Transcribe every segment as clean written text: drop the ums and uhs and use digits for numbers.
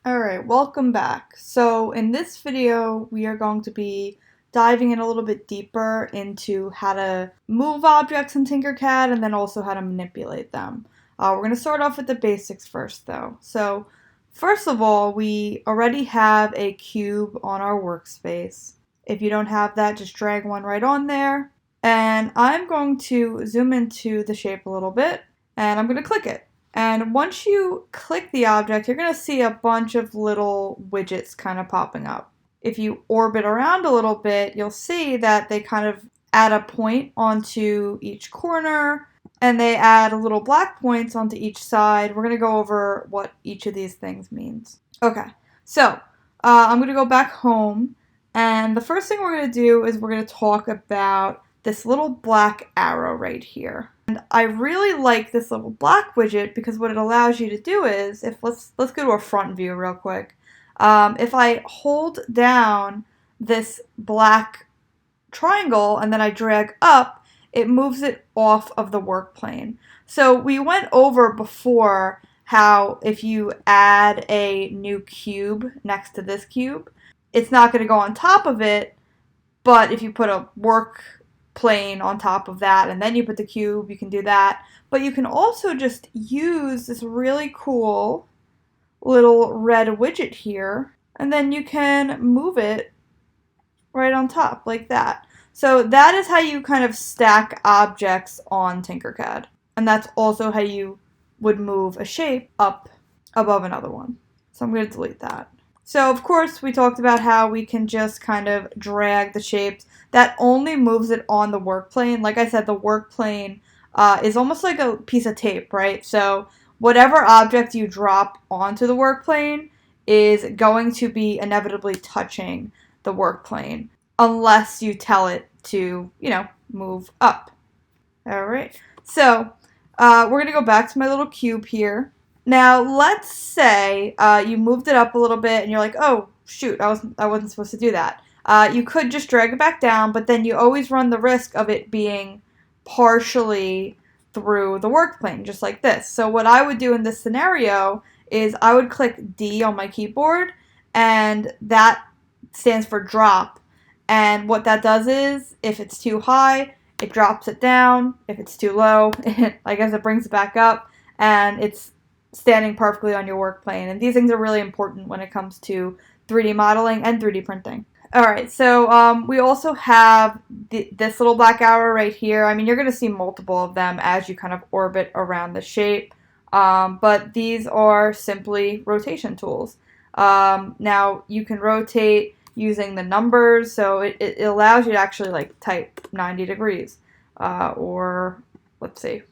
Alright, welcome back. So in this video, we are going to be diving in a little bit deeper into how to move objects in TinkerCAD and then also how to manipulate them. We're going to start off with the basics first though. So first of all, we already have a cube on our workspace. If you don't have that, just drag one right on there. And I'm going to zoom into the shape a little bit and I'm going to click it. And once you click the object, you're going to see a bunch of little widgets kind of popping up. If you orbit around a little bit, you'll see that they kind of add a point onto each corner and they add little black points onto each side. We're going to go over what each of these things means. Okay, so I'm going to go back home, and the first thing we're going to do is we're going to talk about this little black arrow right here. And I really like this little black widget because what it allows you to do is, if let's go to a front view real quick. If I hold down this black triangle and then I drag up, it moves it off of the work plane. So we went over before how if you add a new cube next to this cube, it's not going to go on top of it, but if you put a work plane on top of that and then you put the cube, you can do that. But you can also just use this really cool little red widget here, and then you can move it right on top like that. So that is how you kind of stack objects on TinkerCAD. And that's also how you would move a shape up above another one. So I'm going to delete that. So of course we talked about how we can just kind of drag the shapes. That only moves it on the work plane. Like I said, the work plane is almost like a piece of tape, right? So whatever object you drop onto the work plane is going to be inevitably touching the work plane unless you tell it to, move up. All right. So we're going to go back to my little cube here. Now, let's say you moved it up a little bit and you're like, oh, shoot, I wasn't supposed to do that. You could just drag it back down, but then you always run the risk of it being partially through the work plane, just like this. So what I would do in this scenario is I would click D on my keyboard, and that stands for drop. And what that does is, if it's too high, it drops it down. If it's too low, I guess it brings it back up, and it's standing perfectly on your work plane. And these things are really important when it comes to 3D modeling and 3D printing. Alright, so we also have this little black arrow right here. I mean, you're going to see multiple of them as you kind of orbit around the shape. But these are simply rotation tools. Now, you can rotate using the numbers, so it allows you to actually like type 90 degrees. Or, let's see,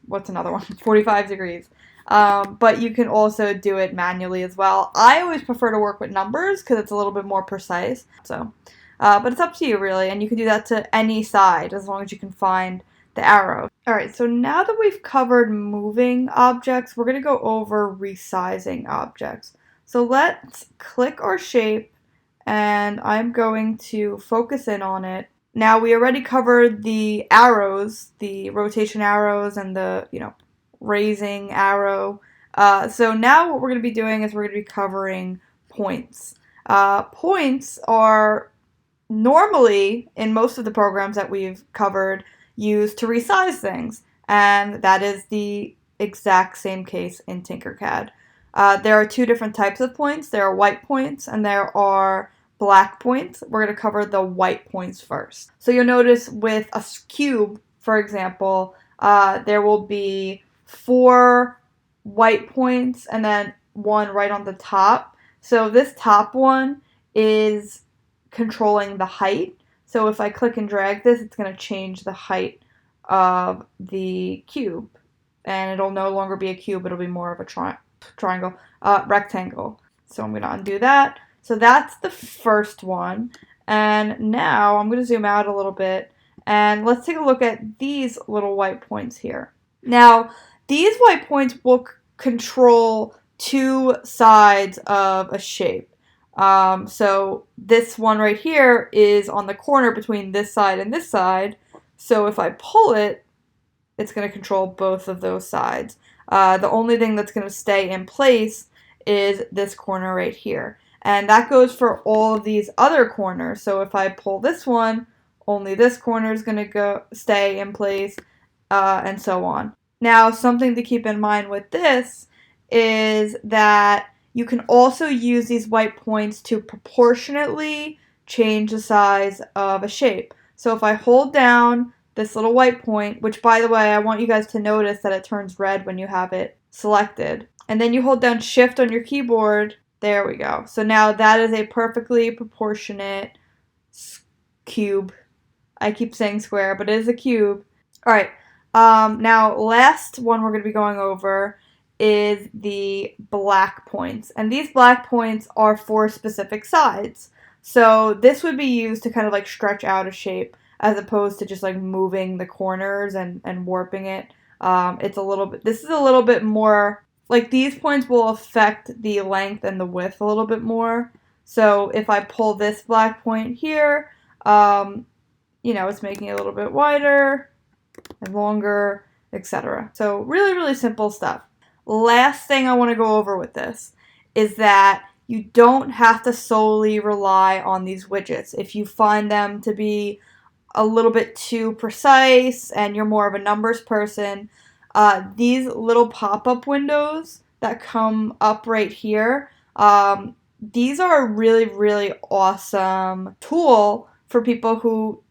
what's another one? 45 degrees. But you can also do it manually as well. I always prefer to work with numbers because it's a little bit more precise. So, but it's up to you really, and you can do that to any side as long as you can find the arrow. Alright, so now that we've covered moving objects, we're going to go over resizing objects. So let's click our shape, and I'm going to focus in on it. Now we already covered the arrows, the rotation arrows and the, raising arrow. So now what we're going to be doing is we're going to be covering points. Points are normally, in most of the programs that we've covered, used to resize things. And that is the exact same case in TinkerCAD. There are two different types of points. There are white points and there are black points. We're going to cover the white points first. So you'll notice with a cube, for example, there will be 4 white points and then one right on the top. So this top one is controlling the height. So if I click and drag this, it's going to change the height of the cube. And it'll no longer be a cube, it'll be more of a rectangle. So I'm going to undo that. So that's the first one. And now I'm going to zoom out a little bit. And let's take a look at these little white points here. Now, these white points will control 2 sides of a shape. So this one right here is on the corner between this side and this side. So if I pull it, it's going to control both of those sides. The only thing that's going to stay in place is this corner right here. And that goes for all of these other corners. So if I pull this one, only this corner is going to stay in place, and so on. Now, something to keep in mind with this is that you can also use these white points to proportionately change the size of a shape. So if I hold down this little white point, which by the way, I want you guys to notice that it turns red when you have it selected, and then you hold down Shift on your keyboard, there we go. So now that is a perfectly proportionate cube. I keep saying square, but it is a cube. All right. Now, last one we're going to be going over is the black points. And these black points are for specific sides. So this would be used to kind of like stretch out a shape as opposed to just like moving the corners and warping it. This is a little bit more, like these points will affect the length and the width a little bit more. So if I pull this black point here, it's making it a little bit wider and longer, etc. So really, really simple stuff. Last thing I want to go over with this is that you don't have to solely rely on these widgets. If you find them to be a little bit too precise and you're more of a numbers person, these little pop-up windows that come up right here, these are a really, really awesome tool for people who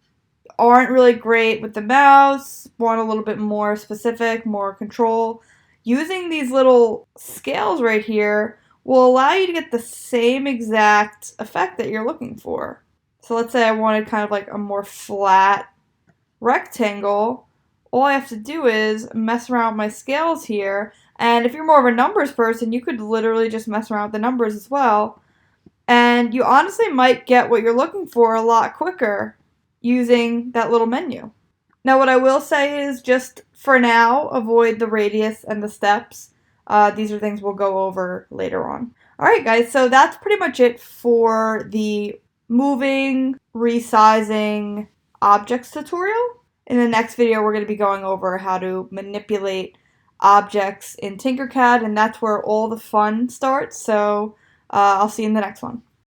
aren't really great with the mouse, want a little bit more specific, more control. Using these little scales right here will allow you to get the same exact effect that you're looking for. So let's say I wanted kind of like a more flat rectangle. All I have to do is mess around with my scales here. And if you're more of a numbers person, you could literally just mess around with the numbers as well. And you honestly might get what you're looking for a lot quicker using that little menu. Now, what I will say is just for now, avoid the radius and the steps. These are things we'll go over later on. All right, guys, so that's pretty much it for the moving, resizing objects tutorial. In the next video, we're going to be going over how to manipulate objects in TinkerCAD, and that's where all the fun starts. So I'll see you in the next one.